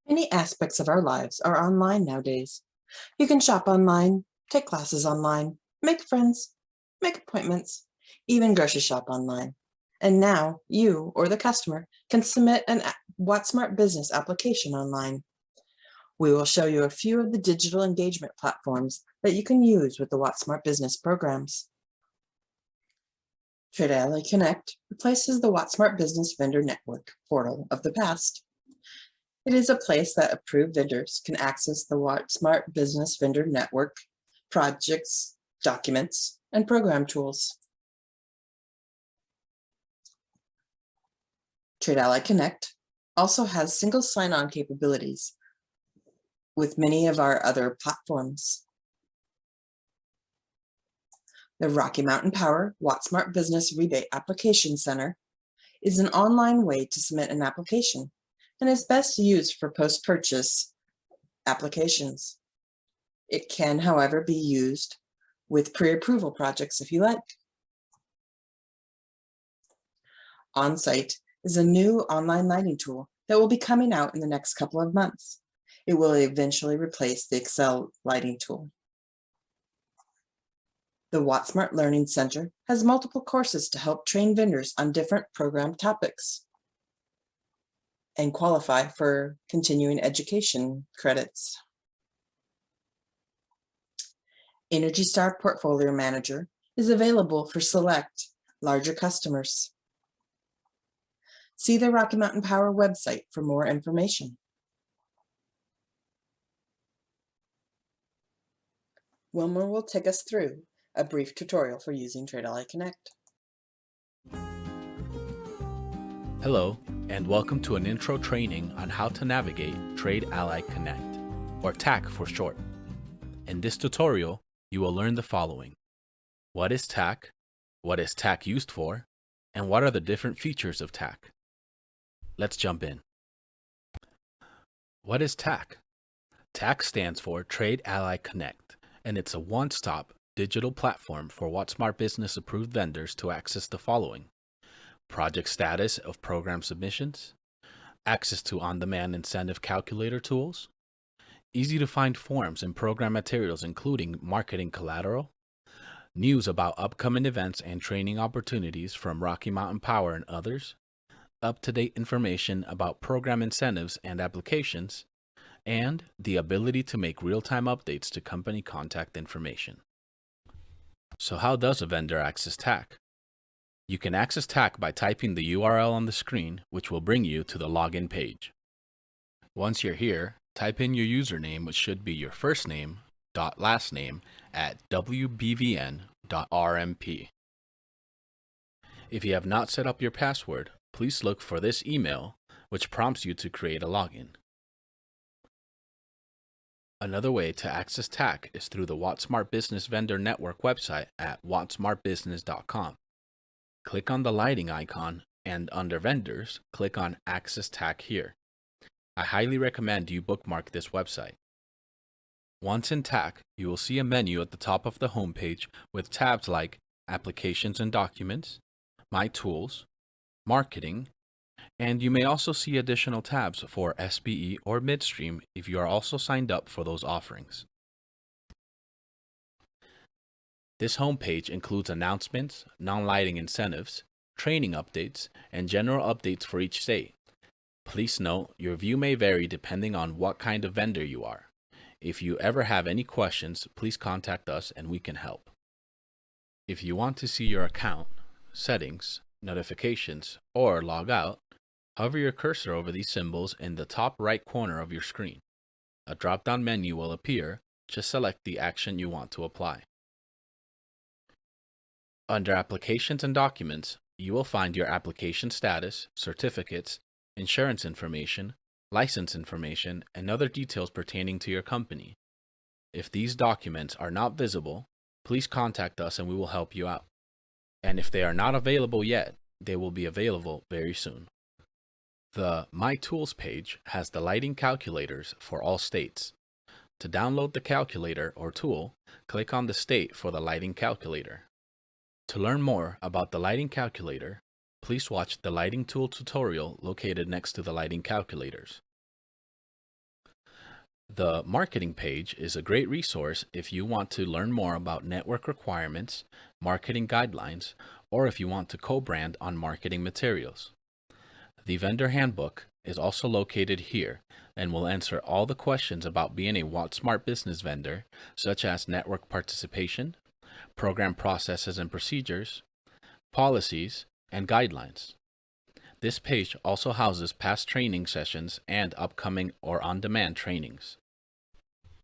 Many aspects of our lives are online nowadays. You can shop online, take classes online, make friends, make appointments, even grocery shop online. And now you or the customer can submit an WhatSmart business application online. We will show you a few of the digital engagement platforms that you can use with the WhatSmart business programs. Trade Ally Connect replaces the WhatSmart Business Vendor Network portal of the past. It is a place that approved vendors can access the WhatSmart Business Vendor Network, projects, documents, and program tools. Trade Ally Connect also has single sign-on capabilities with many of our other platforms. The Rocky Mountain Power WhatSmart Business Rebate Application Center is an online way to submit an application and is best used for post-purchase applications. It can, however, be used with pre-approval projects if you like. OnSite is a new online lighting tool that will be coming out in the next couple of months. It will eventually replace the Excel lighting tool. The WhatSmart Learning Center has multiple courses to help train vendors on different program topics and qualify for continuing education credits. Energy Star Portfolio Manager is available for select larger customers. See the Rocky Mountain Power website for more information. Wilmer will take us through a brief tutorial for using Trade Ally Connect. Hello, and welcome to an intro training on how to navigate Trade Ally Connect, or TAC for short. In this tutorial, you will learn the following. What is TAC? What is TAC used for? And what are the different features of TAC? Let's jump in. What is TAC? TAC stands for Trade Ally Connect, and it's a one-stop digital platform for WhatSmart Business approved vendors to access the following: project status of program submissions, access to on-demand incentive calculator tools, easy-to-find forms and program materials including marketing collateral, news about upcoming events and training opportunities from Rocky Mountain Power and others, up-to-date information about program incentives and applications, and the ability to make real-time updates to company contact information. So how does a vendor access TAC? You can access TAC by typing the URL on the screen, which will bring you to the login page. Once you're here, type in your username, which should be your first name dot last name at wbvn.rmp. If you have not set up your password, please look for this email, which prompts you to create a login. Another way to access TAC is through the WhatSmart Business Vendor Network website at whatsmartbusiness.com. Click on the lighting icon and under Vendors, click on Access TAC here. I highly recommend you bookmark this website. Once in TAC, you will see a menu at the top of the homepage with tabs like Applications and Documents, My Tools, Marketing, and you may also see additional tabs for SBE or Midstream if you are also signed up for those offerings. This homepage includes announcements, non-lighting incentives, training updates, and general updates for each state. Please note, your view may vary depending on what kind of vendor you are. If you ever have any questions, please contact us and we can help. If you want to see your account, settings, notifications, or log out, hover your cursor over these symbols in the top right corner of your screen. A drop-down menu will appear. Just select the action you want to apply. Under Applications and Documents, you will find your application status, certificates, insurance information, license information, and other details pertaining to your company. If these documents are not visible, please contact us and we will help you out. And if they are not available yet, they will be available very soon. The My Tools page has the lighting calculators for all states. To download the calculator or tool, click on the state for the lighting calculator. To learn more about the lighting calculator, please watch the lighting tool tutorial located next to the lighting calculators. The marketing page is a great resource if you want to learn more about network requirements, marketing guidelines, or if you want to co-brand on marketing materials. The vendor handbook is also located here and will answer all the questions about being a WattSmart business vendor, such as network participation, program processes and procedures, policies, and guidelines. This page also houses past training sessions and upcoming or on-demand trainings.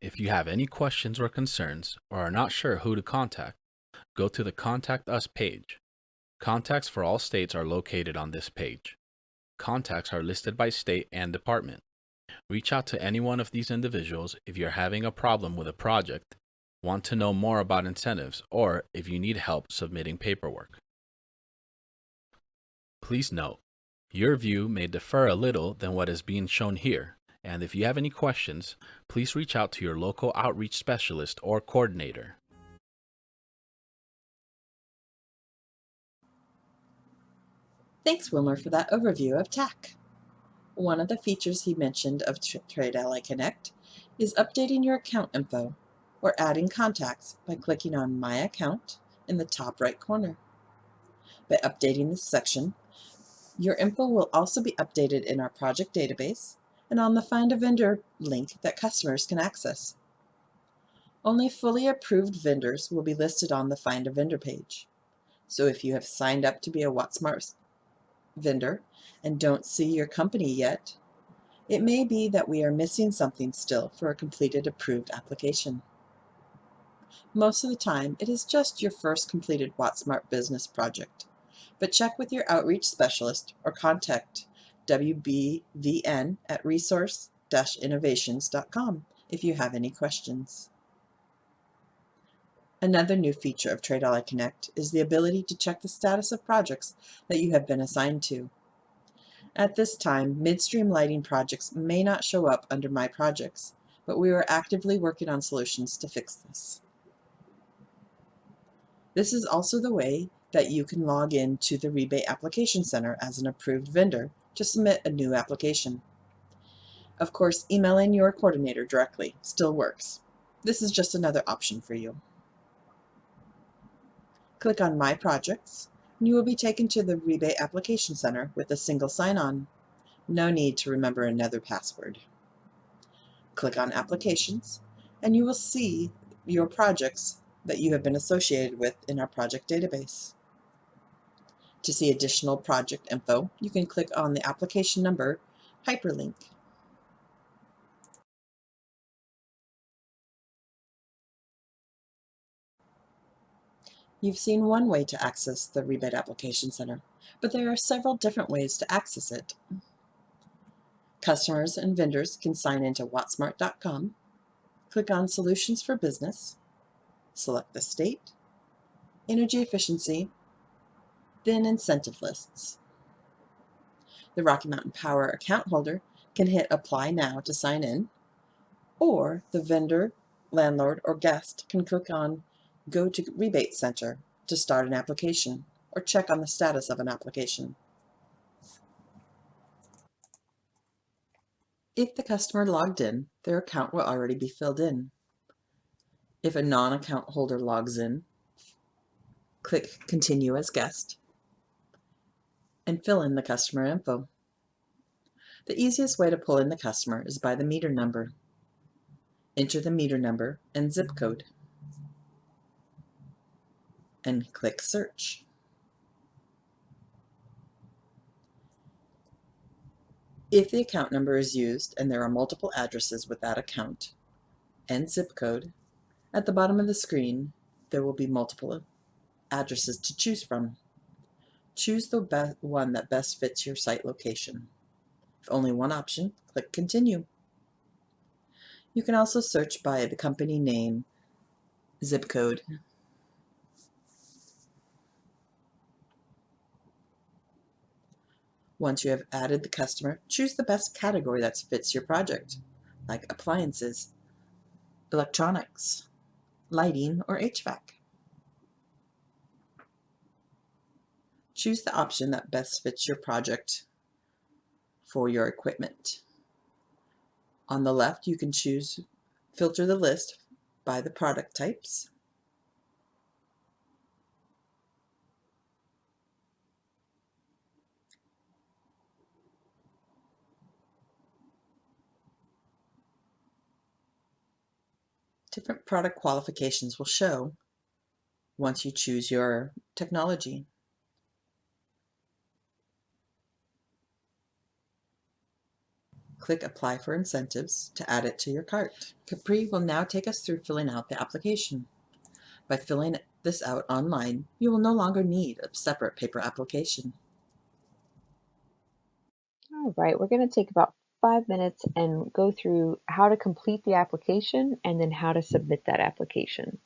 If you have any questions or concerns or are not sure who to contact, go to the Contact Us page. Contacts for all states are located on this page. Contacts are listed by state and department. Reach out to any one of these individuals if you're having a problem with a project, want to know more about incentives, or if you need help submitting paperwork. Please note, your view may differ a little than what is being shown here, and if you have any questions, please reach out to your local outreach specialist or coordinator. Thanks, Wilmer, for that overview of TAC. One of the features he mentioned of Trade Ally Connect is updating your account info or adding contacts by clicking on My Account in the top right corner. By updating this section, your info will also be updated in our project database and on the Find a Vendor link that customers can access. Only fully approved vendors will be listed on the Find a Vendor page. So if you have signed up to be a WattSmart vendor and don't see your company yet, it may be that we are missing something still for a completed approved application. Most of the time, it is just your first completed WattSmart business project, but check with your outreach specialist or contact WBVN at resource-innovations.com if you have any questions. Another new feature of Trade Ally Connect is the ability to check the status of projects that you have been assigned to. At this time, midstream lighting projects may not show up under My Projects, but we are actively working on solutions to fix this. This is also the way that you can log in to the Rebate Application Center as an approved vendor to submit a new application. Of course, emailing your coordinator directly still works. This is just another option for you. Click on My Projects, and you will be taken to the Rebate Application Center with a single sign-on. No need to remember another password. Click on Applications, and you will see your projects that you have been associated with in our project database. To see additional project info, you can click on the application number hyperlink. You've seen one way to access the Rebate Application Center, but there are several different ways to access it. Customers and vendors can sign into wattsmart.com, click on Solutions for Business, select the state, energy efficiency, then incentive lists. The Rocky Mountain Power account holder can hit Apply Now to sign in, or the vendor, landlord, or guest can click on Go to Rebate Center to start an application or check on the status of an application. If the customer logged in, their account will already be filled in. If a non-account holder logs in, click Continue as Guest and fill in the customer info. The easiest way to pull in the customer is by the meter number. Enter the meter number and zip code and click Search. If the account number is used and there are multiple addresses with that account and zip code, at the bottom of the screen there will be multiple addresses to choose from. Choose the one that best fits your site location. If only one option, click Continue. You can also search by the company name, zip code. Once you have added the customer, choose the best category that fits your project, like appliances, electronics, lighting, or HVAC. Choose the option that best fits your project for your equipment. On the left, you can filter the list by the product types. Different product qualifications will show once you choose your technology. Click Apply for Incentives to add it to your cart. Capri will now take us through filling out the application. By filling this out online, you will no longer need a separate paper application. All right, we're going to take about 5 minutes and go through how to complete the application and then how to submit that application.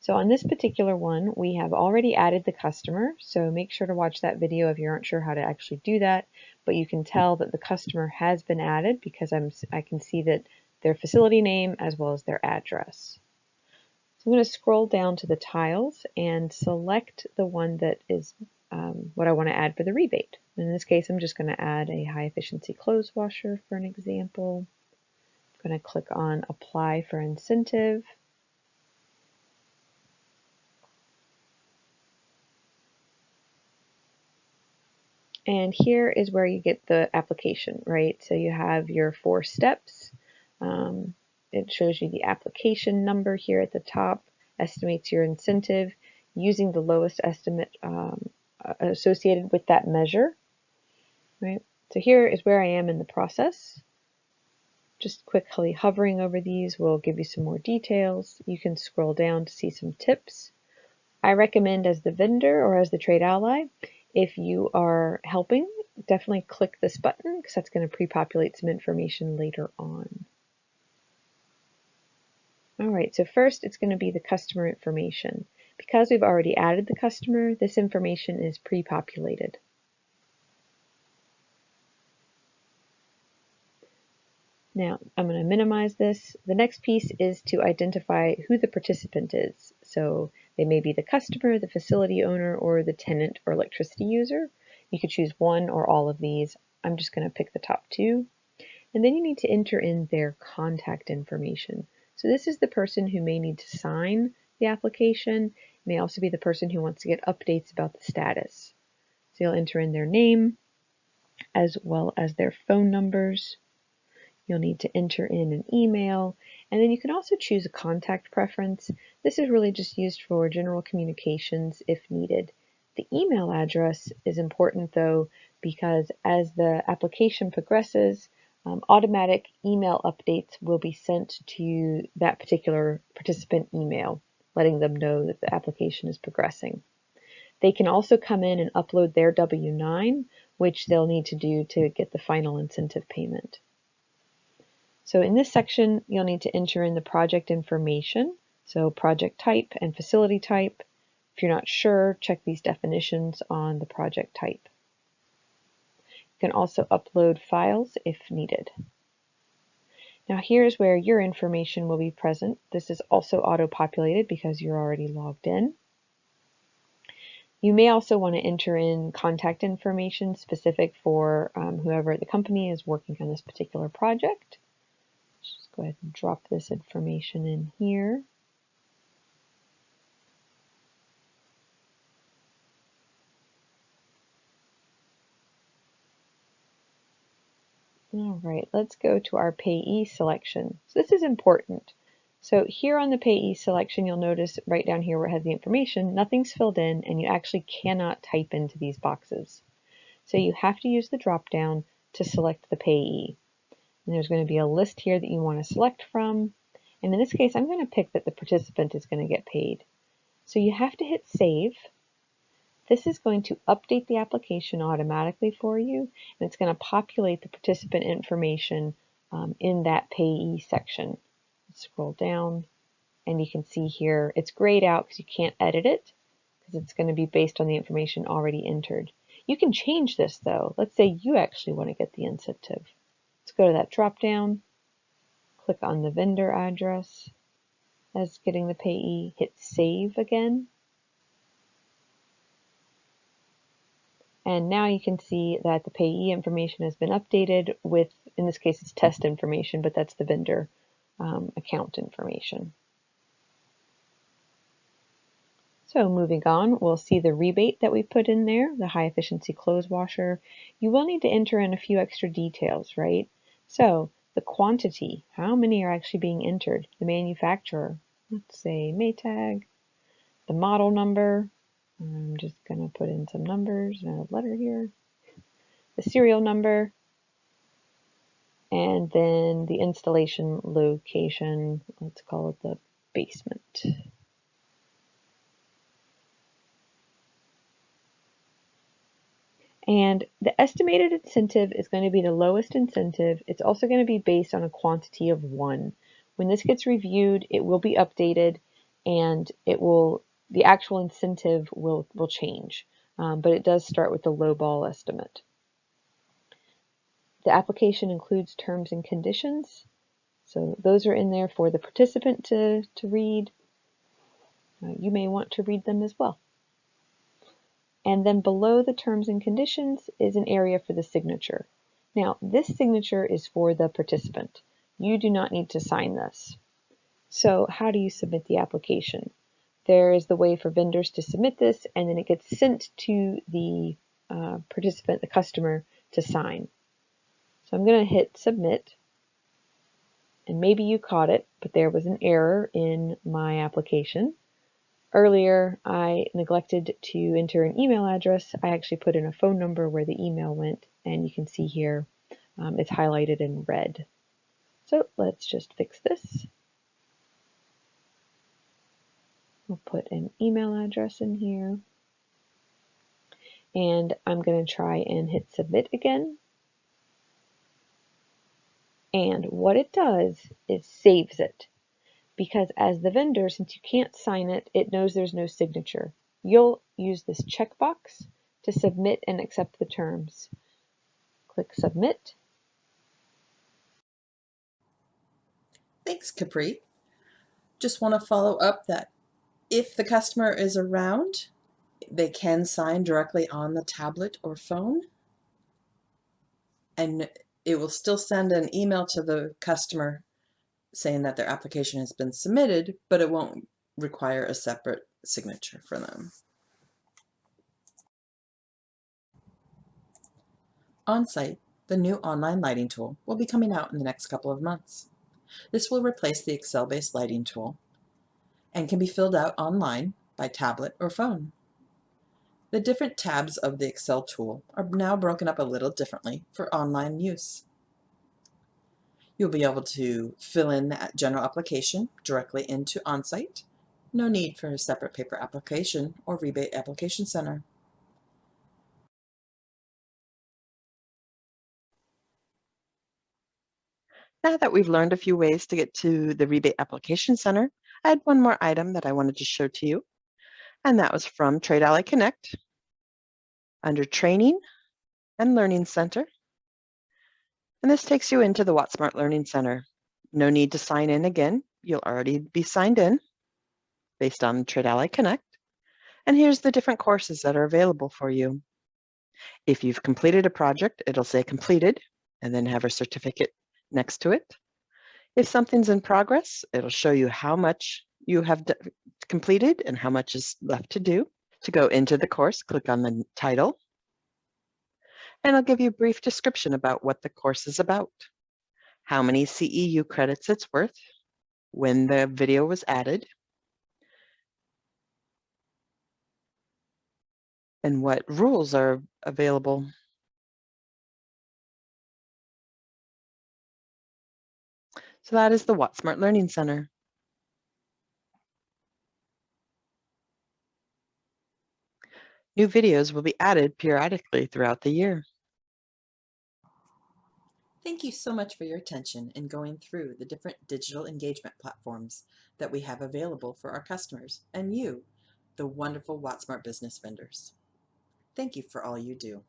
So on this particular one, we have already added the customer, so make sure to watch that video if you aren't sure how to actually do that, but you can tell that the customer has been added because I can see that their facility name as well as their address. So I'm going to scroll down to the tiles and select the one that is what I want to add for the rebate. In this case, I'm just going to add a high efficiency clothes washer for an example. I'm going to click on Apply for Incentive. And here is where you get the application, right? So you have your 4 steps. It shows you the application number here at the top, estimates your incentive using the lowest estimate associated with that measure, right? So here is where I am in the process. Just quickly hovering over these will give you some more details. You can scroll down to see some tips. I recommend as the vendor or as the trade ally, if you are helping, definitely click this button because that's going to pre-populate some information later on. All right, so first it's going to be the customer information. Because we've already added the customer, this information is pre-populated. Now, I'm going to minimize this. The next piece is to identify who the participant is. So they may be the customer, the facility owner, or the tenant or electricity user. You could choose one or all of these. I'm just going to pick the top 2. And then you need to enter in their contact information. So this is the person who may need to sign the application. It may also be the person who wants to get updates about the status. So you'll enter in their name as well as their phone numbers. You'll need to enter in an email, and then you can also choose a contact preference. This is really just used for general communications if needed. The email address is important though, because as the application progresses, automatic email updates will be sent to that particular participant email, letting them know that the application is progressing. They can also come in and upload their W-9, which they'll need to do to get the final incentive payment. So in this section, you'll need to enter in the project information, so project type and facility type. If you're not sure, check these definitions on the project type. You can also upload files if needed. Now here's where your information will be present. This is also auto-populated because you're already logged in. You may also want to enter in contact information specific for whoever at the company is working on this particular project. Just go ahead and drop this information in here. All right, let's go to our payee selection. So this is important. So here on the payee selection, you'll notice right down here where it has the information, nothing's filled in and you actually cannot type into these boxes. So you have to use the drop down to select the payee. And there's going to be a list here that you want to select from. And in this case, I'm going to pick that the participant is going to get paid. So you have to hit save. This is going to update the application automatically for you, and it's going to populate the participant information in that payee section. Scroll down, and you can see here it's grayed out because you can't edit it because it's going to be based on the information already entered. You can change this though. Let's say you actually want to get the incentive. Let's go to that drop down, click on the vendor address as getting the payee, hit save again. And now you can see that the payee information has been updated with, in this case, it's test information, but that's the vendor account information. So moving on, we'll see the rebate that we put in there, the high efficiency clothes washer. You will need to enter in a few extra details, right? So the quantity, how many are actually being entered? The manufacturer, let's say Maytag, the model number, I'm just going to put in some numbers and a letter here, the serial number, and then the installation location, let's call it the basement. And the estimated incentive is going to be the lowest incentive. It's also going to be based on a quantity of 1. When this gets reviewed, it will be updated and the actual incentive will change. But it does start with the low ball estimate. The application includes terms and conditions. So those are in there for the participant to read. You may want to read them as well. And then below the terms and conditions is an area for the signature. Now, this signature is for the participant. You do not need to sign this. So how do you submit the application? There is the way for vendors to submit this, and then it gets sent to the participant, the customer, to sign. So I'm going to hit submit, and maybe you caught it, but there was an error in my application. Earlier, I neglected to enter an email address. I actually put in a phone number where the email went, and you can see here it's highlighted in red. So let's just fix this. We'll put an email address in here. And I'm going to try and hit submit again. And what it does is saves it. Because as the vendor, since you can't sign it, it knows there's no signature. You'll use this checkbox to submit and accept the terms. Click submit. Thanks, Capri. Just want to follow up that if the customer is around, they can sign directly on the tablet or phone, and it will still send an email to the customer saying that their application has been submitted, but it won't require a separate signature for them. On-site, the new online lighting tool will be coming out in the next couple of months. This will replace the Excel-based lighting tool and can be filled out online by tablet or phone. The different tabs of the Excel tool are now broken up a little differently for online use. You'll be able to fill in that general application directly into on-site. No need for a separate paper application or rebate application center. Now that we've learned a few ways to get to the rebate application center, I had one more item that I wanted to show to you, and that was from Trade Ally Connect under Training and Learning Center. And this takes you into the WattSmart Learning Center. No need to sign in again. You'll already be signed in based on Trade Ally Connect. And here's the different courses that are available for you. If you've completed a project, it'll say completed and then have a certificate next to it. If something's in progress, it'll show you how much you have completed and how much is left to do. To go into the course, click on the title, and I'll give you a brief description about what the course is about, how many CEU credits it's worth, when the video was added, and what rules are available. So that is the WattSmart Learning Center. New videos will be added periodically throughout the year. Thank you so much for your attention in going through the different digital engagement platforms that we have available for our customers and you, the wonderful WattSmart business vendors. Thank you for all you do.